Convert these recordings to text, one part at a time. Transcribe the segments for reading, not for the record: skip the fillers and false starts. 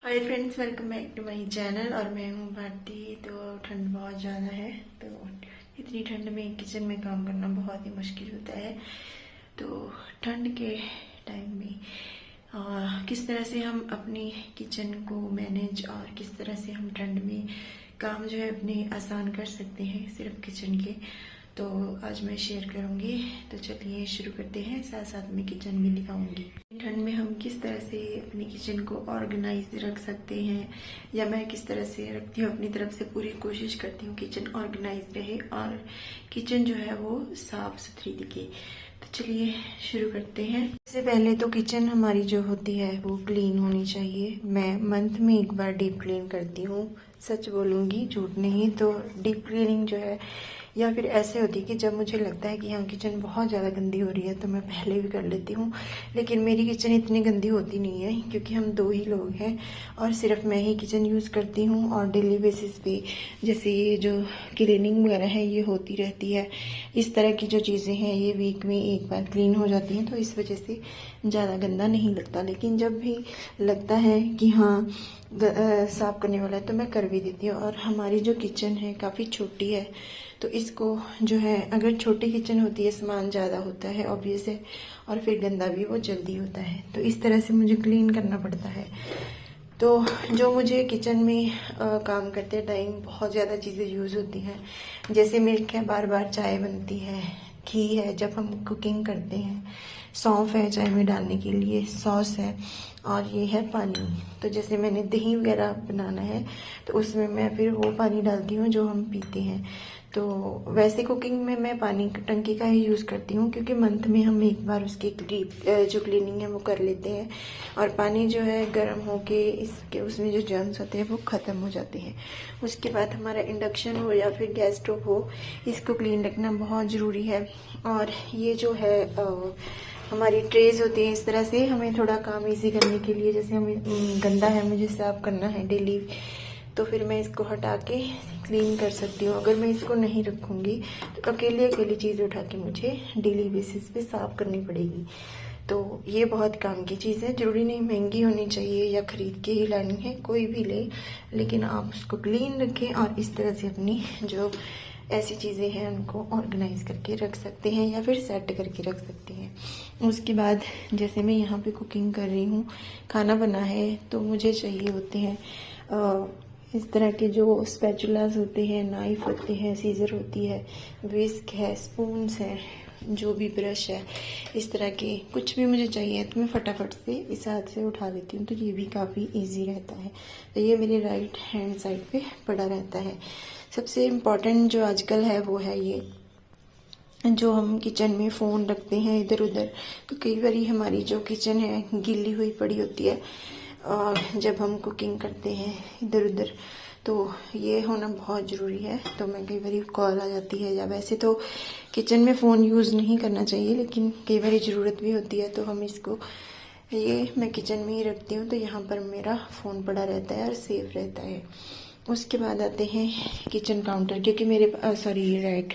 Hi friends, welcome back to my channel. और मैं हूँ भारती। तो ठंड बहुत ज़्यादा है, तो इतनी ठंड में किचन में काम करना बहुत ही मुश्किल होता है। तो ठंड के टाइम में किस तरह से हम अपनी किचन को मैनेज और किस तरह से हम ठंड में काम जो है अपने आसान कर सकते हैं सिर्फ किचन के, तो आज मैं शेयर करूंगी। तो चलिए शुरू करते हैं, साथ साथ में किचन भी दिखाऊंगी। ठंड में हम किस तरह से अपनी किचन को ऑर्गेनाइज रख सकते हैं, या मैं किस तरह से रखती हूँ। अपनी तरफ से पूरी कोशिश करती हूँ किचन ऑर्गेनाइज रहे और किचन जो है वो साफ सुथरी दिखे। तो चलिए शुरू करते हैं। सबसे पहले तो किचन हमारी जो होती है वो क्लीन होनी चाहिए। मैं मंथ में एक बार डीप क्लीन करती हूँ, सच बोलूँगी, झूठ नहीं। तो डीप क्लीनिंग जो है, या फिर ऐसे होती है कि जब मुझे लगता है कि हाँ किचन बहुत ज़्यादा गंदी हो रही है तो मैं पहले भी कर लेती हूँ। लेकिन मेरी किचन इतनी गंदी होती नहीं है, क्योंकि हम 2 ही लोग हैं और सिर्फ मैं ही किचन यूज़ करती हूँ। और डेली बेसिस पे जैसे ये जो क्लीनिंग वगैरह है ये होती रहती है। इस तरह की जो चीज़ें हैं ये वीक में एक बार क्लीन हो जाती हैं, तो इस वजह से ज़्यादा गंदा नहीं लगता। लेकिन जब भी लगता है कि हाँ साफ़ करने वाला है तो मैं कर भी देती हूँ। और हमारी जो किचन है काफ़ी छोटी है, तो इसको जो है, अगर छोटी किचन होती है सामान ज़्यादा होता है ऑब्वियस है, और फिर गंदा भी वो जल्दी होता है। तो इस तरह से मुझे क्लीन करना पड़ता है। तो जो मुझे किचन में काम करते टाइम बहुत ज़्यादा चीज़ें यूज़ होती हैं, जैसे मिल्क है, बार बार चाय बनती है, घी है जब हम कुकिंग करते हैं, सौंफ है चाय में डालने के लिए, सॉस है, और ये है पानी। तो जैसे मैंने दही वगैरह बनाना है तो उसमें मैं फिर वो पानी डालती हूँ जो हम पीते हैं। तो वैसे कुकिंग में मैं पानी टंकी का ही यूज़ करती हूँ, क्योंकि मंथ में हम एक बार उसकी जो क्लीनिंग है वो कर लेते हैं, और पानी जो है गर्म होके इसके उसमें जो जर्म्स होते हैं वो ख़त्म हो जाते हैं। उसके बाद हमारा इंडक्शन हो या फिर गैस स्टोव हो, इसको क्लीन रखना बहुत ज़रूरी है। और ये जो है हमारी ट्रेज होती है, इस तरह से हमें थोड़ा काम इजी करने के लिए, जैसे हमें गंदा है, मुझे साफ करना है डेली, तो फिर मैं इसको हटा के क्लीन कर सकती हूँ। अगर मैं इसको नहीं रखूँगी तो अकेली चीज़ उठा के मुझे डेली बेसिस पे साफ करनी पड़ेगी। तो ये बहुत काम की चीज़ है। ज़रूरी नहीं महंगी होनी चाहिए या ख़रीद के ही लानी है, कोई भी ले, लेकिन आप उसको क्लीन रखें और इस तरह से अपनी जो ऐसी चीज़ें हैं उनको ऑर्गेनाइज करके रख सकते हैं या फिर सेट करके रख सकते हैं। उसके बाद जैसे मैं यहाँ पे कुकिंग कर रही हूँ, खाना बना है, तो मुझे चाहिए होते हैं इस तरह के जो स्पैचुलास होते हैं, नाइफ होते हैं, सीजर होती है, विस्क है, स्पून्स है, जो भी ब्रश है, इस तरह के कुछ भी मुझे चाहिए तो मैं फटाफट से इस हाथ से उठा लेती हूँ। तो ये भी काफ़ी इजी रहता है। तो ये मेरे राइट हैंड साइड पे पड़ा रहता है। सबसे इम्पॉर्टेंट जो आजकल है वो है ये, जो हम किचन में फ़ोन रखते हैं इधर उधर, तो कई बार हमारी जो किचन है गीली हुई पड़ी होती है और जब हम कुकिंग करते हैं इधर उधर, तो ये होना बहुत ज़रूरी है। तो मैं कई बार कॉल आ जाती है, या वैसे तो किचन में फ़ोन यूज़ नहीं करना चाहिए, लेकिन कई बार ज़रूरत भी होती है, तो हम इसको, ये मैं किचन में ही रखती हूँ, तो यहाँ पर मेरा फ़ोन पड़ा रहता है और सेफ रहता है। उसके बाद आते हैं किचन काउंटर, क्योंकि मेरे सॉरी रैक,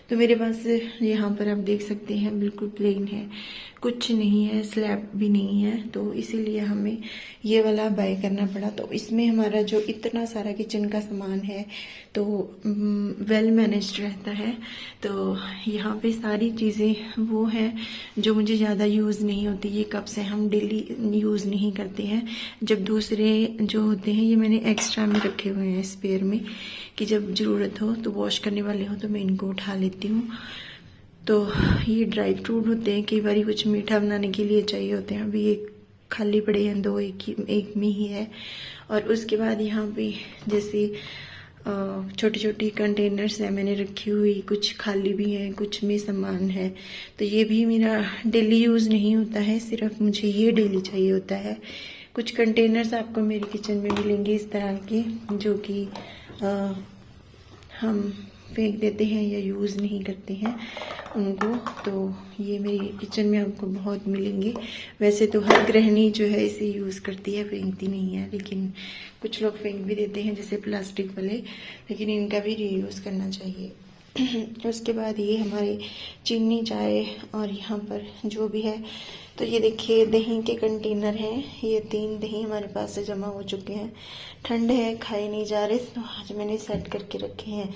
तो मेरे पास यहाँ पर आप देख सकते हैं बिल्कुल प्लेन है, कुछ नहीं है, स्लैब भी नहीं है, तो इसीलिए हमें ये वाला बाय करना पड़ा। तो इसमें हमारा जो इतना सारा किचन का सामान है तो वेल मैनेज्ड रहता है। तो यहाँ पे सारी चीज़ें वो हैं जो मुझे ज़्यादा यूज़ नहीं होती। ये कप्स हैं, हम डेली यूज़ नहीं करते हैं। जब दूसरे जो होते हैं ये मैंने एक्स्ट्रा में रखे हुए हैं स्पेयर में, कि जब ज़रूरत हो तो वॉश करने वाले हो तो मैं इनको उठा लेती हूँ। तो ये ड्राई फ्रूट होते हैं, कई बार कुछ मीठा बनाने के लिए चाहिए होते हैं। अभी एक खाली पड़े हैं, 2 एक में ही है। और उसके बाद यहाँ पे जैसे छोटी छोटी कंटेनर्स हैं मैंने रखी हुई, कुछ खाली भी हैं, कुछ में सामान है। तो ये भी मेरा डेली यूज़ नहीं होता है, सिर्फ मुझे ये डेली चाहिए होता है। कुछ कंटेनर्स आपको मेरी किचन में मिलेंगे इस तरह के, जो कि हम फेंक देते हैं या यूज़ नहीं करते हैं उनको। तो ये मेरी किचन में आपको बहुत मिलेंगे। वैसे तो हर गृहिणी जो है इसे यूज़ करती है, फेंकती नहीं है, लेकिन कुछ लोग फेंक भी देते हैं जैसे प्लास्टिक वाले, लेकिन इनका भी रीयूज़ करना चाहिए। उसके बाद ये हमारी चीनी, चाय और यहाँ पर जो भी है, तो ये देखिए दही के कंटेनर हैं, ये 3 दही हमारे पास से जमा हो चुके हैं। ठंड है, खाए नहीं जा रहे, तो आज मैंने सेट करके रखे हैं।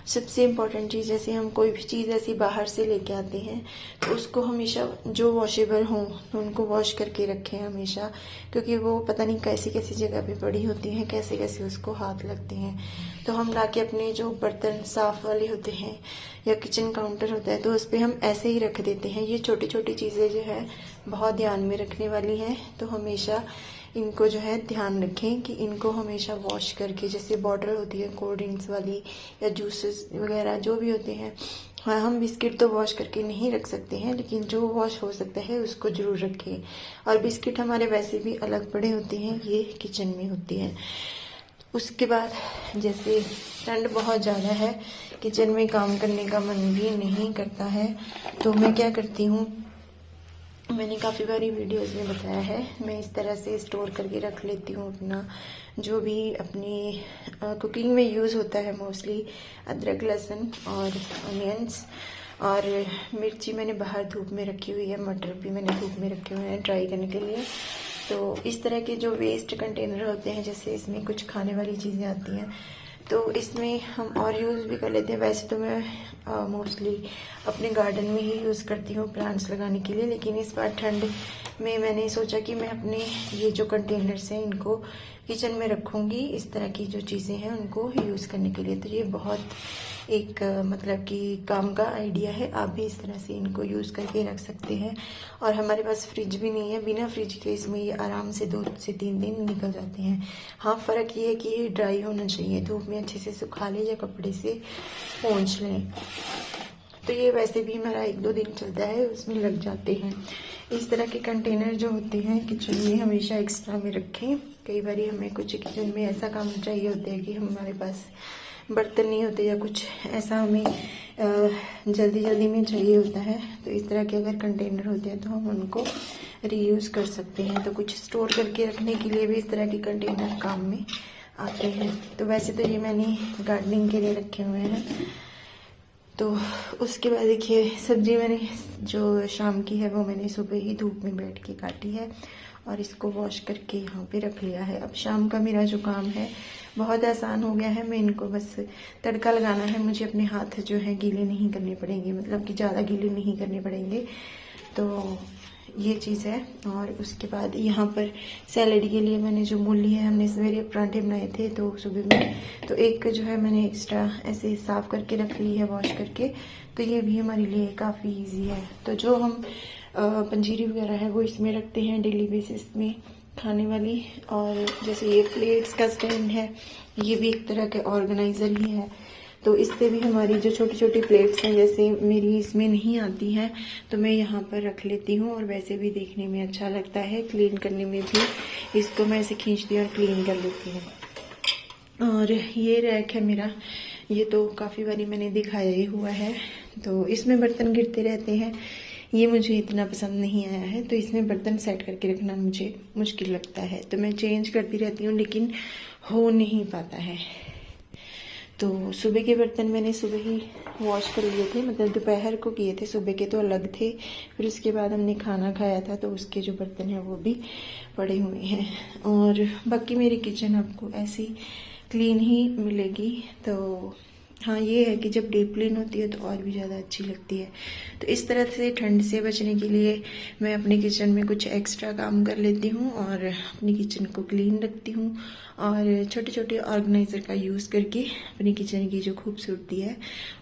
सबसे इम्पॉर्टेंट चीज़, जैसे हम कोई भी चीज़ ऐसी बाहर से लेके आते हैं तो उसको हमेशा जो वॉशेबल हों तो उनको वॉश करके रखें हमेशा, क्योंकि वो पता नहीं कैसी कैसी जगह पे पड़ी होती हैं, कैसे कैसे उसको हाथ लगते हैं। तो हम लाके अपने जो बर्तन साफ़ वाले होते हैं या किचन काउंटर होता है तो उस पर हम ऐसे ही रख देते हैं। ये छोटी छोटी चीज़ें जो है बहुत ध्यान में रखने वाली हैं, तो हमेशा इनको जो है ध्यान रखें कि इनको हमेशा वॉश करके, जैसे बॉटल होती है कोल्ड ड्रिंक्स वाली या जूसेस वगैरह जो भी होते हैं, हाँ हम बिस्किट तो वॉश करके नहीं रख सकते हैं, लेकिन जो वॉश हो सकता है उसको ज़रूर रखें। और बिस्किट हमारे वैसे भी अलग पड़े होते हैं, ये किचन में होती हैं। उसके बाद जैसे ठंड बहुत ज़्यादा है, किचन में काम करने का मन भी नहीं करता है, तो मैं क्या करती हूँ, मैंने काफ़ी बारी वीडियोस में बताया है, मैं इस तरह से स्टोर करके रख लेती हूँ अपना जो भी अपनी कुकिंग में यूज़ होता है, मोस्टली अदरक, लहसुन और अनियंस और मिर्ची मैंने बाहर धूप में रखी हुई है, मटर भी मैंने धूप में रखे हुए हैं ड्राई करने के लिए। तो इस तरह के जो वेस्ट कंटेनर होते हैं, जैसे इसमें कुछ खाने वाली चीज़ें आती हैं तो इसमें हम और यूज़ भी कर लेते हैं। वैसे तो मैं मोस्टली अपने गार्डन में ही यूज़ करती हूँ प्लांट्स लगाने के लिए, लेकिन इस बार ठंड में मैंने सोचा कि मैं अपने ये जो कंटेनर्स हैं इनको किचन में रखूँगी, इस तरह की जो चीज़ें हैं उनको यूज़ करने के लिए। तो ये बहुत एक मतलब कि काम का आइडिया है, आप भी इस तरह से इनको यूज़ करके रख सकते हैं। और हमारे पास फ्रिज भी नहीं है, बिना फ्रिज के इसमें ये आराम से 2 से 3 दिन निकल जाते हैं। हाँ, फ़र्क ये है कि ये ड्राई होना चाहिए, धूप में अच्छे से सुखा लें या कपड़े से पोंछ लें, तो ये वैसे भी हमारा 1-2 दिन चलता है, उसमें लग जाते हैं। इस तरह के कंटेनर जो होते हैं किचन में हमेशा एक्स्ट्रा में रखें। कई बार हमें कुछ किचन में ऐसा काम चाहिए होता है कि हमारे पास बर्तन नहीं होते या कुछ ऐसा हमें जल्दी जल्दी में चाहिए होता है, तो इस तरह के अगर कंटेनर होते हैं तो हम उनको रीयूज़ कर सकते हैं। तो कुछ स्टोर करके रखने के लिए भी इस तरह के कंटेनर काम में आते हैं। तो वैसे तो ये मैंने गार्डनिंग के लिए रखे हुए हैं। तो उसके बाद देखिए सब्जी मैंने जो शाम की है वो मैंने सुबह ही धूप में बैठ के काटी है और इसको वॉश करके यहाँ पे रख लिया है। अब शाम का मेरा जो काम है बहुत आसान हो गया है, मैं इनको बस तड़का लगाना है। मुझे अपने हाथ जो है गीले नहीं करने पड़ेंगे, मतलब कि ज़्यादा गीले नहीं करने पड़ेंगे, तो ये चीज़ है। और उसके बाद यहाँ पर सैलड के लिए मैंने जो मूली है, हमने सवेरे पराठे बनाए थे तो सुबह में, तो एक जो है मैंने एक्स्ट्रा ऐसे साफ़ करके रख ली है वॉश करके, तो ये भी हमारे लिए काफ़ी इजी है। तो जो हम पंजीरी वगैरह है वो इसमें रखते हैं डेली बेसिस में खाने वाली। और जैसे ये प्लेट्स का स्टैंड है, ये भी एक तरह का ऑर्गेनाइज़र ही है, तो इससे भी हमारी जो छोटी छोटी प्लेट्स हैं, जैसे मेरी इसमें नहीं आती हैं तो मैं यहाँ पर रख लेती हूँ, और वैसे भी देखने में अच्छा लगता है, क्लीन करने में भी इसको मैं ऐसे खींचती हूँ और क्लीन कर लेती हूँ। और ये रैक है मेरा, ये तो काफ़ी बारी मैंने दिखाया ही हुआ है, तो इसमें बर्तन गिरते रहते हैं, ये मुझे इतना पसंद नहीं आया है, तो इसमें बर्तन सेट करके रखना मुझे मुश्किल लगता है, तो मैं चेंज करती रहती हूँ लेकिन हो नहीं पाता है। तो सुबह के बर्तन मैंने सुबह ही वॉश कर लिए थे, मतलब दोपहर को किए थे, सुबह के तो अलग थे, फिर उसके बाद हमने खाना खाया था तो उसके जो बर्तन हैं वो भी पड़े हुए हैं। और बाकी मेरी किचन आपको ऐसी क्लीन ही मिलेगी। तो हाँ, ये है कि जब डीप क्लीन होती है तो और भी ज़्यादा अच्छी लगती है। तो इस तरह से ठंड से बचने के लिए मैं अपने किचन में कुछ एक्स्ट्रा काम कर लेती हूँ और अपनी किचन को क्लीन रखती हूँ, और छोटे छोटे ऑर्गेनाइज़र का यूज़ करके अपनी किचन की जो खूबसूरती है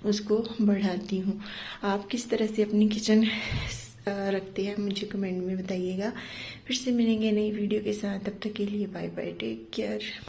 उसको बढ़ाती हूँ। आप किस तरह से अपनी किचन रखते हैं मुझे कमेंट में बताइएगा। फिर से मिलेंगे नई वीडियो के साथ, तब तक के लिए बाय बाय, टेक केयर।